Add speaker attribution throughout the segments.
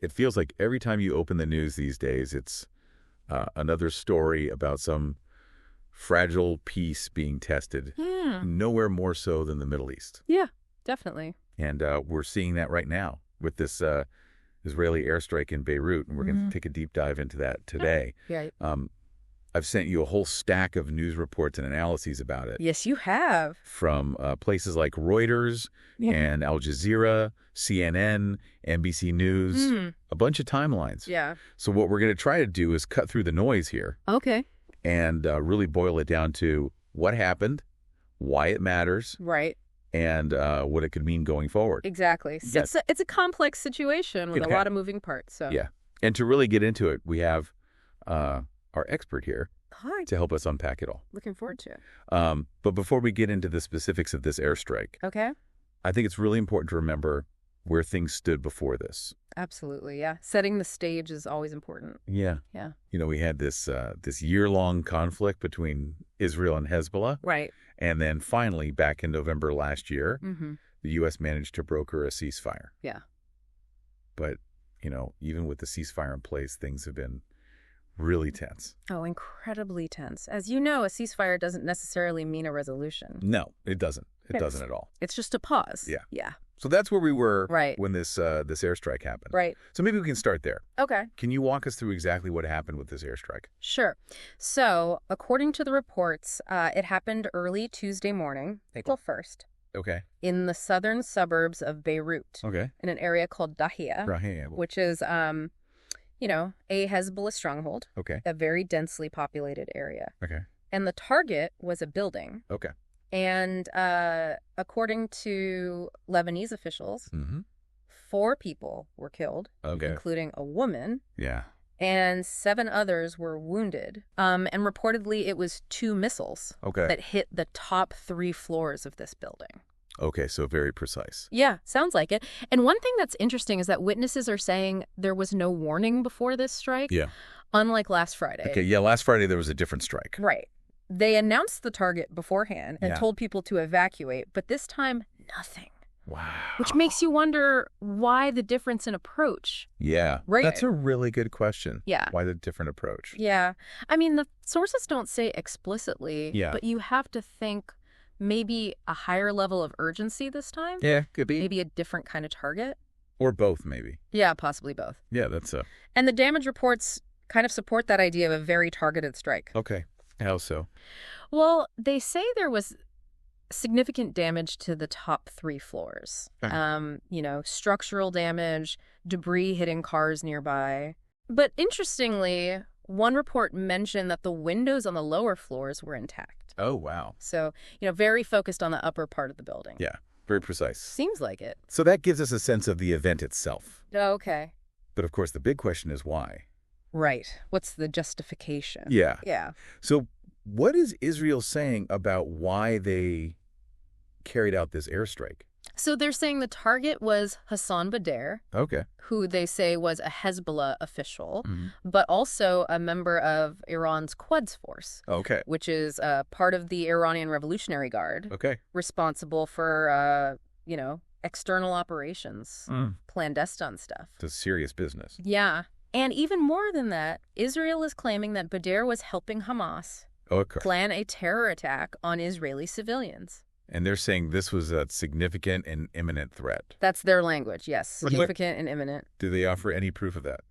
Speaker 1: It feels like every time you open the news these days, it's another story about some fragile peace being tested. Nowhere more so than the Middle East.
Speaker 2: Yeah, definitely.
Speaker 1: And we're seeing that right now with this Israeli airstrike in Beirut, and we're going to take a deep dive into that today.
Speaker 2: Yeah.
Speaker 1: I've sent you a whole stack of news reports and analyses about it.
Speaker 2: Yes, you have.
Speaker 1: From places like Reuters and Al Jazeera, CNN, NBC News, a bunch of timelines.
Speaker 2: Yeah.
Speaker 1: So what we're going to try to do is cut through the noise here.
Speaker 2: Okay.
Speaker 1: And really boil it down to what happened, why it matters.
Speaker 2: Right.
Speaker 1: And what it could mean going forward.
Speaker 2: Exactly. So it's a complex situation with a lot of moving parts. So.
Speaker 1: Yeah. And to really get into it, we have our expert here to help us unpack it all.
Speaker 2: Looking forward to it.
Speaker 1: But before we get into the specifics of this airstrike, I think it's really important to remember where things stood before this.
Speaker 2: Absolutely, yeah. Setting the stage is always important.
Speaker 1: Yeah.
Speaker 2: Yeah.
Speaker 1: You know, we had this year-long conflict between Israel and Hezbollah.
Speaker 2: Right.
Speaker 1: And then finally, back in November last year, the U.S. managed to broker a ceasefire.
Speaker 2: Yeah.
Speaker 1: But, you know, even with the ceasefire in place, things have been really tense.
Speaker 2: Oh, incredibly tense. As you know, a ceasefire doesn't necessarily mean a resolution.
Speaker 1: No, it doesn't. It doesn't at all.
Speaker 2: It's just a pause.
Speaker 1: Yeah.
Speaker 2: Yeah.
Speaker 1: So that's where we were when this airstrike happened.
Speaker 2: Right.
Speaker 1: So maybe we can start there.
Speaker 2: Okay.
Speaker 1: Can you walk us through exactly what happened with this airstrike?
Speaker 2: Sure. So, according to the reports, it happened early Tuesday morning, April 1st.
Speaker 1: Okay.
Speaker 2: In the southern suburbs of Beirut.
Speaker 1: Okay.
Speaker 2: In an area called Dahiyeh, which is, you know, a Hezbollah stronghold.
Speaker 1: Okay.
Speaker 2: A very densely populated area.
Speaker 1: Okay.
Speaker 2: And the target was a building.
Speaker 1: Okay.
Speaker 2: And according to Lebanese officials, 4 people were killed, including a woman.
Speaker 1: Yeah.
Speaker 2: And 7 others were wounded. And reportedly, it was 2 missiles that hit the top 3 floors of this building.
Speaker 1: Okay, so very precise.
Speaker 2: Yeah, sounds like it. And one thing that's interesting is that witnesses are saying there was no warning before this strike.
Speaker 1: Yeah.
Speaker 2: Unlike last Friday.
Speaker 1: Okay, yeah, last Friday there was a different strike.
Speaker 2: Right. They announced the target beforehand and told people to evacuate, but this time, nothing.
Speaker 1: Wow.
Speaker 2: Which makes you wonder why the difference in approach.
Speaker 1: Yeah.
Speaker 2: Right.
Speaker 1: That's a really good question.
Speaker 2: Yeah.
Speaker 1: Why the different approach?
Speaker 2: Yeah. I mean, the sources don't say explicitly, but you have to think maybe a higher level of urgency this time.
Speaker 1: Yeah, could be.
Speaker 2: Maybe a different kind of target.
Speaker 1: Or both, maybe.
Speaker 2: Yeah, possibly both.
Speaker 1: Yeah, that's
Speaker 2: And the damage reports kind of support that idea of a very targeted strike.
Speaker 1: Okay. How so?
Speaker 2: Well, they say there was significant damage to the top 3 floors. You know, structural damage, debris hitting cars nearby. But interestingly, one report mentioned that the windows on the lower floors were intact.
Speaker 1: Oh, wow.
Speaker 2: So, you know, very focused on the upper part of the building.
Speaker 1: Yeah, very precise.
Speaker 2: Seems like it.
Speaker 1: So that gives us a sense of the event itself.
Speaker 2: Okay.
Speaker 1: But of course, the big question is why?
Speaker 2: Right. What's the justification?
Speaker 1: Yeah.
Speaker 2: Yeah.
Speaker 1: So what is Israel saying about why they carried out this airstrike?
Speaker 2: So they're saying the target was Hassan Bdeir, who they say was a Hezbollah official, but also a member of Iran's Quds force, which is part of the Iranian Revolutionary Guard, responsible for, you know, external operations, clandestine stuff.
Speaker 1: It's a serious business.
Speaker 2: Yeah. And even more than that, Israel is claiming that Bdeir was helping Hamas plan a terror attack on Israeli civilians.
Speaker 1: And they're saying this was a significant and imminent threat.
Speaker 2: That's their language, yes. Significant and imminent.
Speaker 1: Do they offer any proof of that?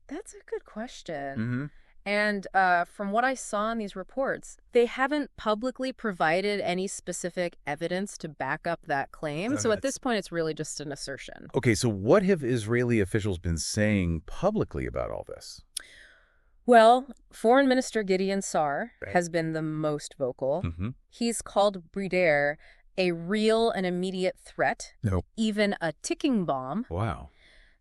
Speaker 2: That's a good question. And from what I saw in these reports, they haven't publicly provided any specific evidence to back up that claim. So at this point, it's really just an assertion.
Speaker 1: Okay, so what have Israeli officials been saying publicly about all this?
Speaker 2: Well, Foreign Minister Gideon Sa'ar has been the most vocal. He's called Bdeir a real and immediate threat, even a ticking bomb.
Speaker 1: Wow.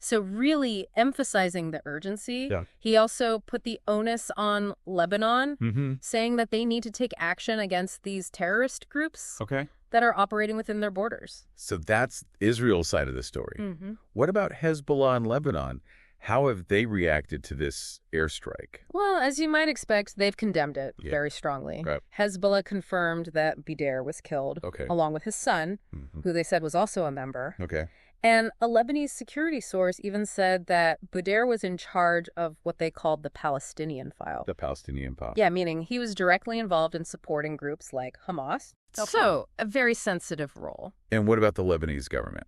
Speaker 2: So really emphasizing the urgency. He also put the onus on Lebanon, saying that they need to take action against these terrorist groups that are operating within their borders.
Speaker 1: So that's Israel's side of the story. What about Hezbollah and Lebanon? How have they reacted to this airstrike?
Speaker 2: Well, as you might expect, they've condemned it very strongly. Hezbollah confirmed that Bdeir was killed, along with his son, who they said was also a member. And a Lebanese security source even said that Bdeir was in charge of what they called the Palestinian file.
Speaker 1: The Palestinian file.
Speaker 2: Yeah, meaning he was directly involved in supporting groups like Hamas. So, a very sensitive role.
Speaker 1: And what about the Lebanese government?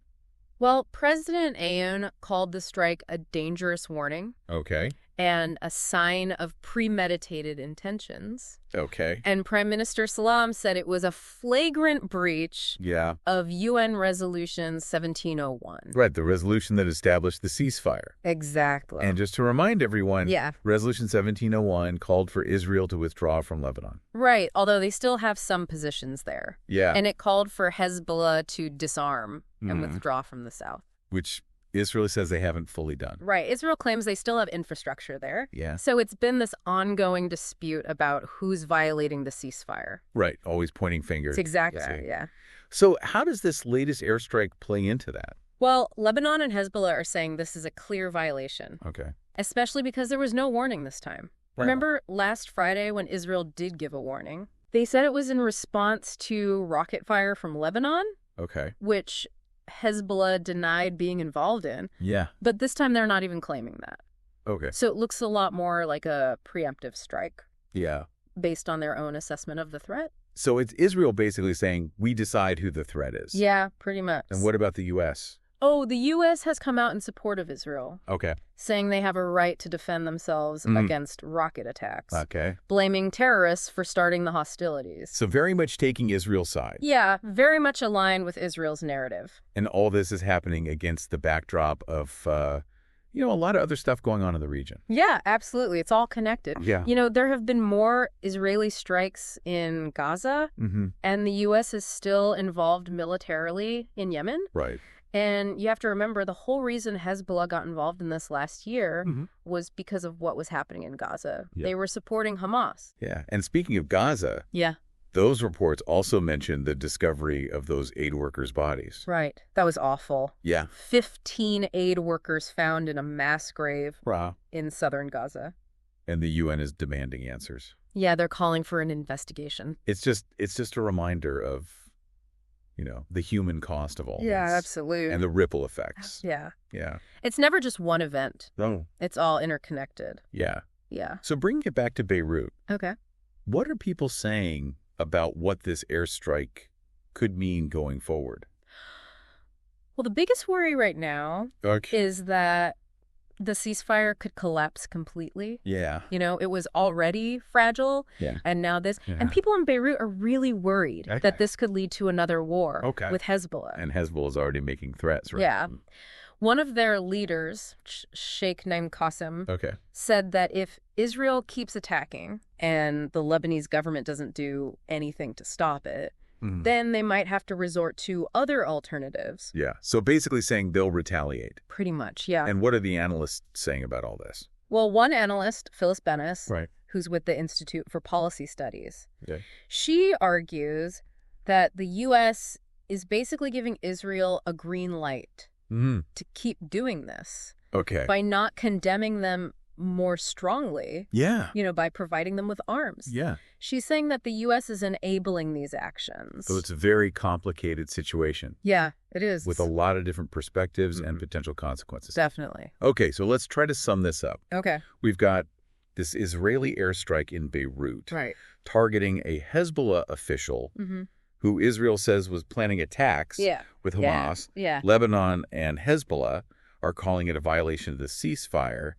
Speaker 2: Well, President Aoun called the strike a dangerous warning.
Speaker 1: Okay.
Speaker 2: And a sign of premeditated intentions.
Speaker 1: Okay.
Speaker 2: And Prime Minister Salam said it was a flagrant breach of UN Resolution 1701.
Speaker 1: Right, the resolution that established the ceasefire.
Speaker 2: Exactly.
Speaker 1: And just to remind everyone, Resolution 1701 called for Israel to withdraw from Lebanon.
Speaker 2: Right, although they still have some positions there.
Speaker 1: Yeah.
Speaker 2: And it called for Hezbollah to disarm and withdraw from the south.
Speaker 1: Which Israel says they haven't fully done.
Speaker 2: Right. Israel claims they still have infrastructure there.
Speaker 1: Yeah.
Speaker 2: So it's been this ongoing dispute about who's violating the ceasefire.
Speaker 1: Right. Always pointing fingers.
Speaker 2: Exactly. Yeah.
Speaker 1: So how does this latest airstrike play into that?
Speaker 2: Well, Lebanon and Hezbollah are saying this is a clear violation.
Speaker 1: Okay.
Speaker 2: Especially because there was no warning this time. Right. Remember last Friday when Israel did give a warning? They said it was in response to rocket fire from Lebanon.
Speaker 1: Okay.
Speaker 2: Which Hezbollah denied being involved in.
Speaker 1: Yeah.
Speaker 2: But this time they're not even claiming that.
Speaker 1: Okay.
Speaker 2: So it looks a lot more like a preemptive strike.
Speaker 1: Yeah.
Speaker 2: Based on their own assessment of the threat.
Speaker 1: So it's Israel basically saying, we decide who the threat is.
Speaker 2: Yeah, pretty much.
Speaker 1: And what about the U.S.?
Speaker 2: Oh, the U.S. has come out in support of Israel.
Speaker 1: Okay.
Speaker 2: Saying they have a right to defend themselves against rocket attacks.
Speaker 1: Okay.
Speaker 2: Blaming terrorists for starting the hostilities.
Speaker 1: So very much taking Israel's side.
Speaker 2: Yeah, very much aligned with Israel's narrative.
Speaker 1: And all this is happening against the backdrop of, a lot of other stuff going on in the region.
Speaker 2: Yeah, absolutely. It's all connected.
Speaker 1: Yeah.
Speaker 2: There have been more Israeli strikes in Gaza, and the U.S. is still involved militarily in Yemen.
Speaker 1: Right.
Speaker 2: And you have to remember the whole reason Hezbollah got involved in this last year was because of what was happening in Gaza. Yeah. They were supporting Hamas.
Speaker 1: Yeah. And speaking of Gaza, those reports also mentioned the discovery of those aid workers' bodies.
Speaker 2: Right. That was awful.
Speaker 1: Yeah.
Speaker 2: 15 aid workers found in a mass grave in southern Gaza.
Speaker 1: And the UN is demanding answers.
Speaker 2: Yeah, they're calling for an investigation.
Speaker 1: It's just a reminder of the human cost of all this.
Speaker 2: Yeah, absolutely.
Speaker 1: And the ripple effects.
Speaker 2: Yeah.
Speaker 1: Yeah.
Speaker 2: It's never just one event.
Speaker 1: No.
Speaker 2: It's all interconnected.
Speaker 1: Yeah.
Speaker 2: Yeah.
Speaker 1: So bringing it back to Beirut.
Speaker 2: Okay.
Speaker 1: What are people saying about what this airstrike could mean going forward?
Speaker 2: Well, the biggest worry right now is that the ceasefire could collapse completely.
Speaker 1: Yeah.
Speaker 2: It was already fragile.
Speaker 1: Yeah.
Speaker 2: And now this. Yeah. And people in Beirut are really worried that this could lead to another war with Hezbollah.
Speaker 1: And Hezbollah is already making threats, right?
Speaker 2: Yeah. One of their leaders, Sheikh Naim Qassem, said that if Israel keeps attacking and the Lebanese government doesn't do anything to stop it, then they might have to resort to other alternatives.
Speaker 1: Yeah. So basically saying they'll retaliate.
Speaker 2: Pretty much, yeah.
Speaker 1: And what are the analysts saying about all this?
Speaker 2: Well, one analyst, Phyllis Bennis, who's with the Institute for Policy Studies, she argues that the U.S. is basically giving Israel a green light to keep doing this. By not condemning them more strongly.
Speaker 1: Yeah.
Speaker 2: By providing them with arms.
Speaker 1: Yeah.
Speaker 2: She's saying that the U.S. is enabling these actions.
Speaker 1: So it's a very complicated situation.
Speaker 2: Yeah, it is.
Speaker 1: With a lot of different perspectives and potential consequences.
Speaker 2: Definitely.
Speaker 1: Okay, so let's try to sum this up.
Speaker 2: Okay.
Speaker 1: We've got this Israeli airstrike in Beirut.
Speaker 2: Right.
Speaker 1: Targeting a Hezbollah official who Israel says was planning attacks with Hamas.
Speaker 2: Yeah.
Speaker 1: Lebanon and Hezbollah are calling it a violation of the ceasefire.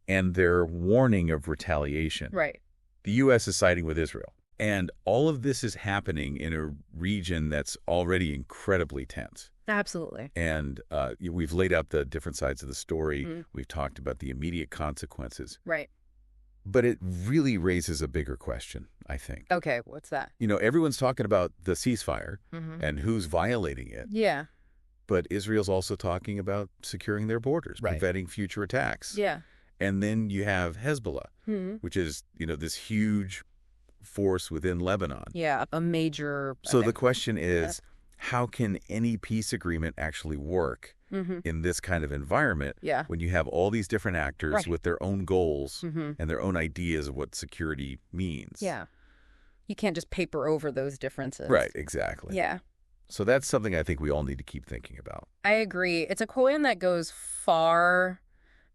Speaker 1: And they're warning of retaliation.
Speaker 2: Right.
Speaker 1: The U.S. is siding with Israel. And all of this is happening in a region that's already incredibly tense.
Speaker 2: Absolutely.
Speaker 1: And we've laid out the different sides of the story. We've talked about the immediate consequences.
Speaker 2: Right.
Speaker 1: But it really raises a bigger question, I think.
Speaker 2: Okay, what's that?
Speaker 1: Everyone's talking about the ceasefire and who's violating it.
Speaker 2: Yeah.
Speaker 1: But Israel's also talking about securing their borders, preventing future attacks.
Speaker 2: Yeah.
Speaker 1: And then you have Hezbollah, which is, this huge force within Lebanon.
Speaker 2: Yeah, a major...
Speaker 1: So the question is, how can any peace agreement actually work in this kind of environment when you have all these different actors with their own goals and their own ideas of what security means?
Speaker 2: Yeah. You can't just paper over those differences.
Speaker 1: Right, exactly.
Speaker 2: Yeah.
Speaker 1: So that's something I think we all need to keep thinking about.
Speaker 2: I agree. It's a coin that goes far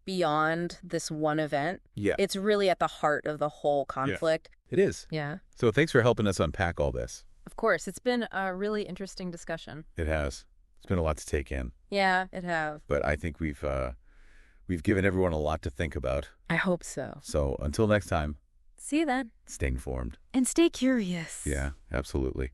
Speaker 2: beyond this one event.
Speaker 1: Yeah.
Speaker 2: It's really at the heart of the whole conflict.
Speaker 1: It is.
Speaker 2: Yeah.
Speaker 1: So thanks for helping us unpack all this.
Speaker 2: Of course. It's been a really interesting discussion.
Speaker 1: It has. It's been a lot to take in.
Speaker 2: Yeah, it has.
Speaker 1: But I think we've given everyone a lot to think about.
Speaker 2: I hope so.
Speaker 1: So until next time.
Speaker 2: See you then.
Speaker 1: Stay informed.
Speaker 2: And stay curious.
Speaker 1: Yeah, absolutely.